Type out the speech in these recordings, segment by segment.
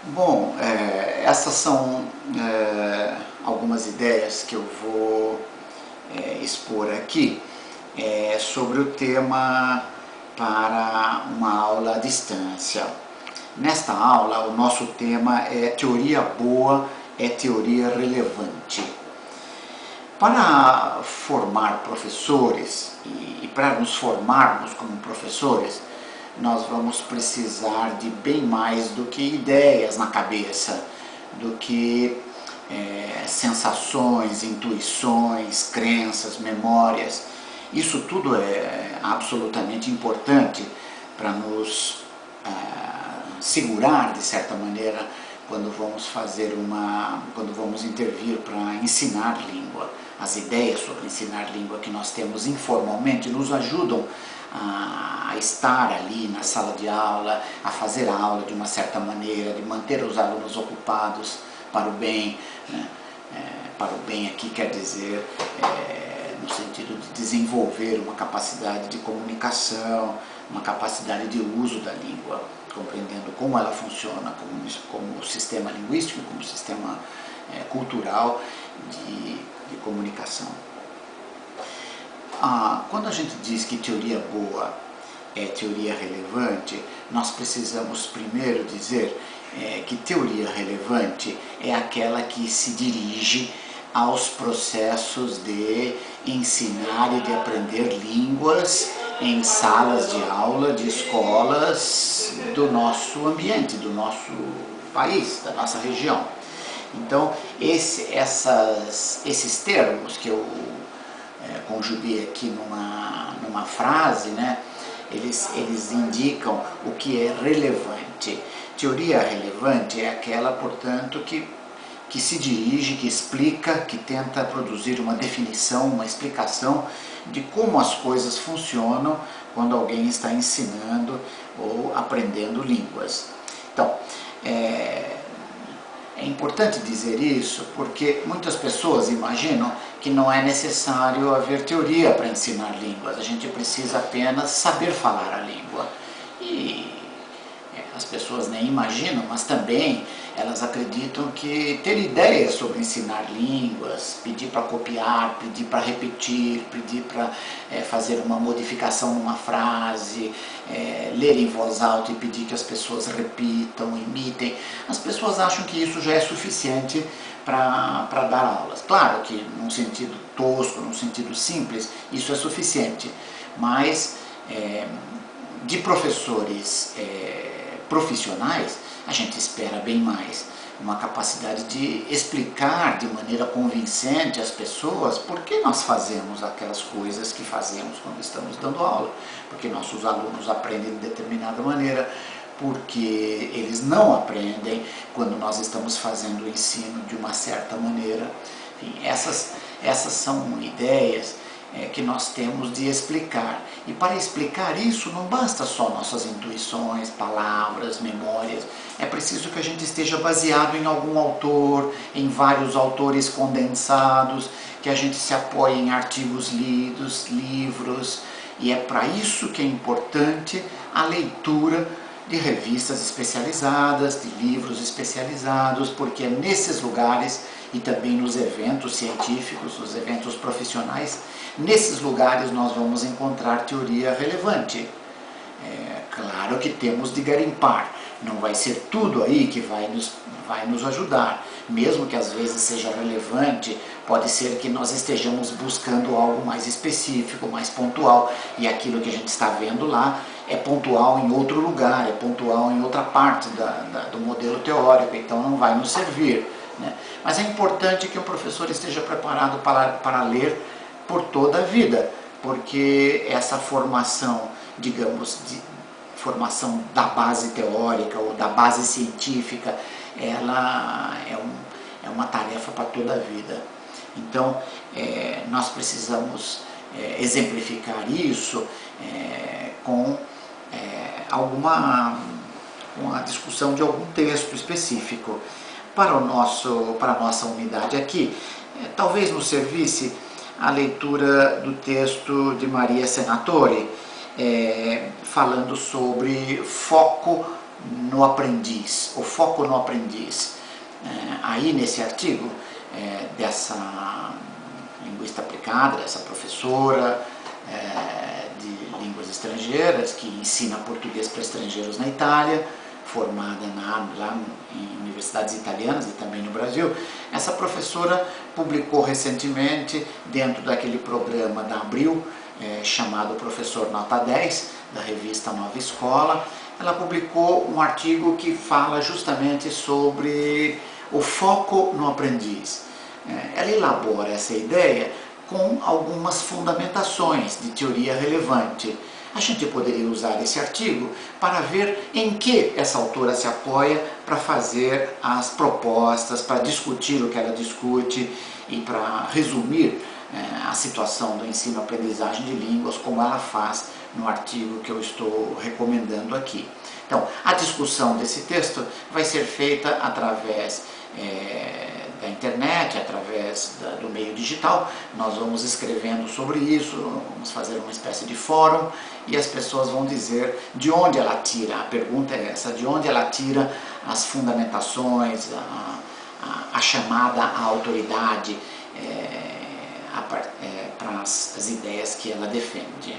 Bom, essas são algumas ideias que eu vou expor aqui sobre o tema para uma aula à distância. Nesta aula, o nosso tema é teoria boa, é teoria relevante. Para formar professores e para nos formarmos como professores, nós vamos precisar de bem mais do que ideias na cabeça, do que sensações, intuições, crenças, memórias. Isso tudo é absolutamente importante para nos segurar, de certa maneira, quando vamos intervir para ensinar língua. As ideias sobre ensinar língua que nós temos informalmente nos ajudam a estar ali na sala de aula, a fazer a aula de uma certa maneira, de manter os alunos ocupados para o bem, né? Para o bem aqui quer dizer no sentido de desenvolver uma capacidade de comunicação, uma capacidade de uso da língua, compreendendo como ela funciona como sistema linguístico, como sistema cultural de comunicação. Quando a gente diz que teoria boa é teoria relevante, nós precisamos primeiro dizer que teoria relevante é aquela que se dirige aos processos de ensinar e de aprender línguas em salas de aula de escolas do nosso ambiente, do nosso país, da nossa região. Então, esses termos que eu conjuguei aqui numa frase, né, eles indicam o que é relevante. Teoria relevante é aquela, portanto, que se dirige, que explica, que tenta produzir uma definição, uma explicação de como as coisas funcionam quando alguém está ensinando ou aprendendo línguas. Então, é importante dizer isso porque muitas pessoas imaginam que não é necessário haver teoria para ensinar línguas, a gente precisa apenas saber falar a língua. E as pessoas nem imaginam, mas também elas acreditam que ter ideias sobre ensinar línguas, pedir para copiar, pedir para repetir, pedir para fazer uma modificação numa frase, ler em voz alta e pedir que as pessoas repitam, imitem, as pessoas acham que isso já é suficiente para dar aulas. Claro que num sentido tosco, num sentido simples, isso é suficiente, mas de professores profissionais, a gente espera bem mais. Uma capacidade de explicar de maneira convincente às pessoas por que nós fazemos aquelas coisas que fazemos quando estamos dando aula. Porque nossos alunos aprendem de determinada maneira, porque eles não aprendem quando nós estamos fazendo o ensino de uma certa maneira. Enfim, essas são ideias que nós temos de explicar. E para explicar isso não basta só nossas intuições, palavras, memórias. É preciso que a gente esteja baseado em algum autor, em vários autores condensados, que a gente se apoie em artigos lidos, livros. E é para isso que é importante a leitura de revistas especializadas, de livros especializados, porque é nesses lugares e também nos eventos científicos, nos eventos profissionais, nesses lugares nós vamos encontrar teoria relevante. Claro que temos de garimpar, não vai ser tudo aí que vai nos ajudar, mesmo que às vezes seja relevante, pode ser que nós estejamos buscando algo mais específico, mais pontual, e aquilo que a gente está vendo lá é pontual em outro lugar, é pontual em outra parte do modelo teórico, então não vai nos servir, né? Mas é importante que o professor esteja preparado para ler por toda a vida, porque essa formação, digamos, formação da base teórica ou da base científica, ela é uma tarefa para toda a vida. Então, nós precisamos exemplificar isso com a discussão de algum texto específico. Para a nossa unidade aqui, talvez nos servisse a leitura do texto de Maria Senatori, falando sobre foco no aprendiz, o foco no aprendiz. Aí nesse artigo dessa linguista aplicada, dessa professora de línguas estrangeiras que ensina português para estrangeiros na Itália, formada lá em universidades italianas e também no Brasil, essa professora publicou recentemente, dentro daquele programa da Abril, chamado Professor Nota 10, da revista Nova Escola, ela publicou um artigo que fala justamente sobre o foco no aprendiz. Ela elabora essa ideia com algumas fundamentações de teoria relevante. A gente poderia usar esse artigo para ver em que essa autora se apoia para fazer as propostas, para discutir o que ela discute e para resumir a situação do ensino-aprendizagem de línguas, como ela faz no artigo que eu estou recomendando aqui. Então, a discussão desse texto vai ser feita através da internet, através do meio digital. Nós vamos escrevendo sobre isso, vamos fazer uma espécie de fórum e as pessoas vão dizer de onde ela tira, a pergunta é essa, de onde ela tira as fundamentações, a chamada à autoridade para as ideias que ela defende.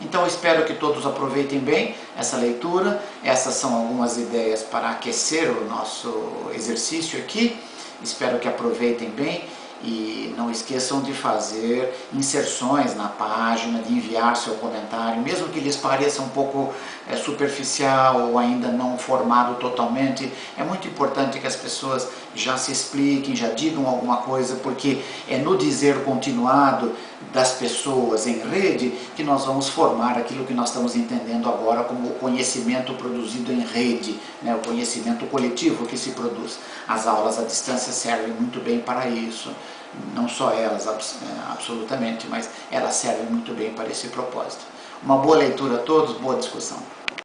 Então eu espero que todos aproveitem bem essa leitura. Essas são algumas ideias para aquecer o nosso exercício aqui. Espero que aproveitem bem e não esqueçam de fazer inserções na página, de enviar seu comentário, mesmo que lhes pareça um pouco superficial ou ainda não formado totalmente. É muito importante que as pessoas já se expliquem, já digam alguma coisa, porque é no dizer continuado das pessoas em rede que nós vamos formar aquilo que nós estamos entendendo agora como o conhecimento produzido em rede, né? O conhecimento coletivo que se produz. As aulas à distância servem muito bem para isso, não só elas absolutamente, mas elas servem muito bem para esse propósito. Uma boa leitura a todos, boa discussão.